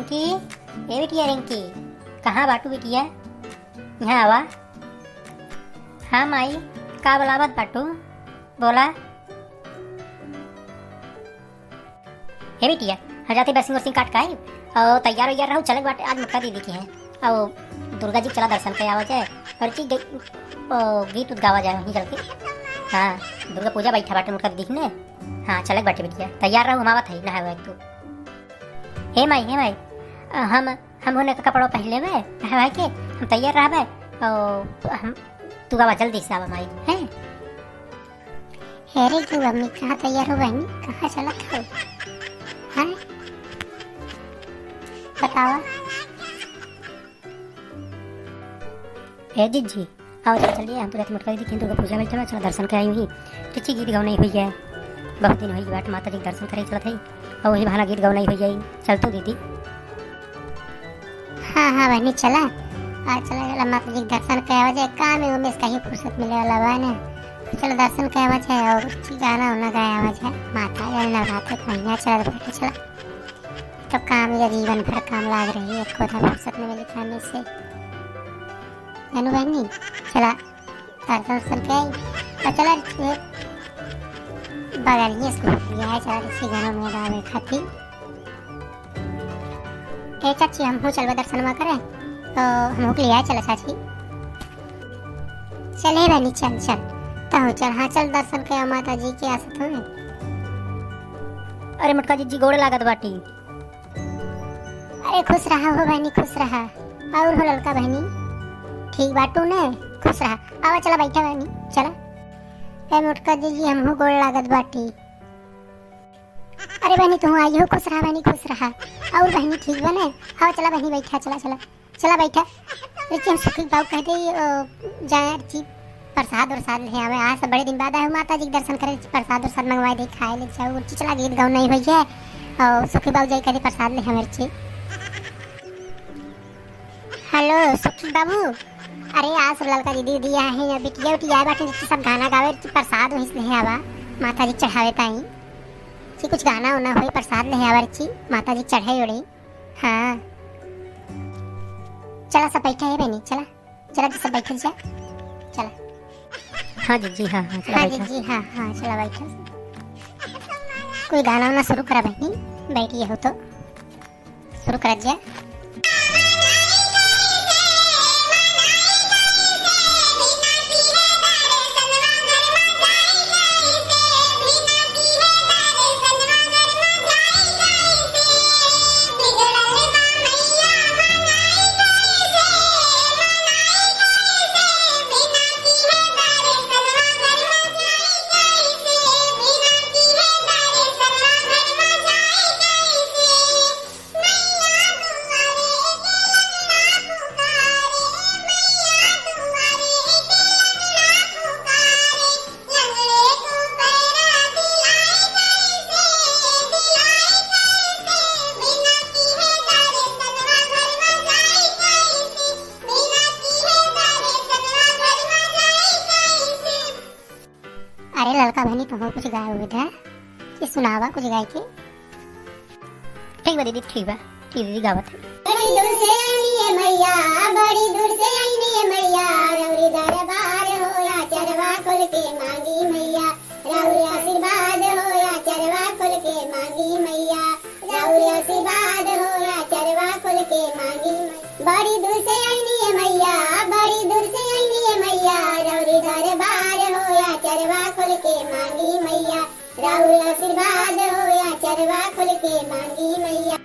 रिंकी, ए बिटिया रिंकी, कहाँ बाटू बिटिया? यहाँ आवा। हाँ माई, का बोलावत बाटू? बोला। हे बिटिया, हम जाते बरसिंग वरसिंग काट काई और तैयार वैयार रहो, चले बाटे आज मक्का दीदी की है और दुर्गा जी चला दर्शन के आवा जाए, हर चीज गीत उत गावा जाए वहीं चल के। हाँ, दुर्गा पूजा बैठा बाटे मुटका दीदी ने। हाँ चले बाटे बिटिया, तैयार रहो, हम आवत है नहाए तू। हे माई हम होने का कपड़ा पहन ले भाई के, हम तैयार रहा और हम तू गावा जल्दी से आवा माई है। हेरे तू अम्मी कहाँ तैयार हो बहनी, कहाँ चलत हो? हाँ बतावा। हे जी आओ चलिए, हम तो रहते मुटका दीदी दुर्गा पूजा बैठे चलो दर्शन कराई हुई किसी गीत गाँव नहीं हुई है, बहुत दिन हुई बाट माता जी दर्शन करे चलत है और वही बहाना गीत गाँव नहीं हुई जाई। चल तो दीदी। हाँ बहनी चला, आज चला माता जी दर्शन करावा जाए, काम है उमेश कहीं फुर्सत मिले वाला बा ना, चलो दर्शन करावा जाए और गाना उना गाया जाए। माता जी नवरात्र महीना चला बैठे चला, तो काम या जीवन भर काम लाग रही है, खुदा फुर्सत में मिली काम से जानू बहनी। चला दर्शन के चला बगलिए स्कूल लिया है, चला इसी गाना में गावे खाती। ए चाची हम चलवा दर्शन में करे तो हम लिया है, चला चाची चले बहनी चल चल। हाँ चल दर्शन के माता जी के आसत हो। अरे मुटका जी गोड़े लागत बाटी। अरे खुश रहा हो बहनी, खुश रहा। और हो लड़का बहनी ठीक बाटू ने, खुश रहा। आवा चला बैठा बहनी चला। ए मुटका जी हमहू गोड़ लागत बाटी। अरे बहनी तुम आई हो, खुश रहा बहनी खुश रहा। और बहनी ठीक बने? हाँ चला बहनी बैठा, चला बैठा। लेकिन हम सुखी बाबू कहते जाए जी प्रसाद वरसाद ले आवे, आज से बड़े दिन बाद आए माता जी दर्शन करे, प्रसाद वरसाद मंगवाए दे खाए ले जाओ। चला गीत गाँव नहीं हुई है और सुखी बाबू जाए कहते प्रसाद ले हमारे ची। हेलो सुखी बाबू, अरे आज सब लड़का दीदी दिया है बिटिया उटिया बाटे सब गाना गावे, प्रसाद वहीं ले आवा माता जी चढ़ावे ताई जी, कुछ गाना होना हो प्रसाद ले आवर ची माता जी चढ़ाई उड़ी। हाँ चला सब बैठा है बहनी, चला सब बैठे जा चला। हाँ जी हाँ चला बैठा। कोई गाना वाना शुरू करा बहनी, बैठी हो तो शुरू करा जा। अरे लड़का बहनी तुम कुछ गाए हुए थे कि सुनावा कुछ गाय के? ठीक बा दीदी, ठीक दीदी गावत है। बड़ी दूर से आई है मैया, बड़ी दूर से आई है मैया, रौरी दरबार हो या चरवा खोल के मांगी मैया, रौरी आशीर्वाद हो या चरवा खोल के मांगी मैया, रौरी आशीर्वाद हो या चरवा खोल के मांगी। बड़ी दूर से आई है मैया, बड़ी दूर से आई है मैया, रौरी दरबार हो या चरवा खोल के मांगी मैया, रौरी आशीर्वाद हो या चरवा खोल के मांगी मैया।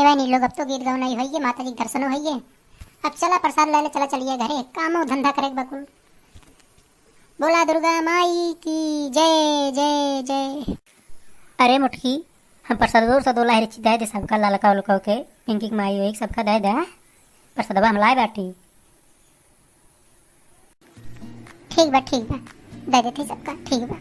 गए नहीं लोग, अब तो गीत गाना ही होइए, माता जी के दर्शन होइए। अब चला प्रसाद ले ले, चला चलिए घरे, काम धंधा करे बकुल। बोला दुर्गा माई की जय जय जय। अरे मुटकी, हम प्रसाद दूर से दो लाही दे दे सबका, ललका उलका के पिंकी की माई हुई सबका दे दे प्रसादवा, हम लाए बाटी। ठीक बा दे देते सबका, ठीक बा।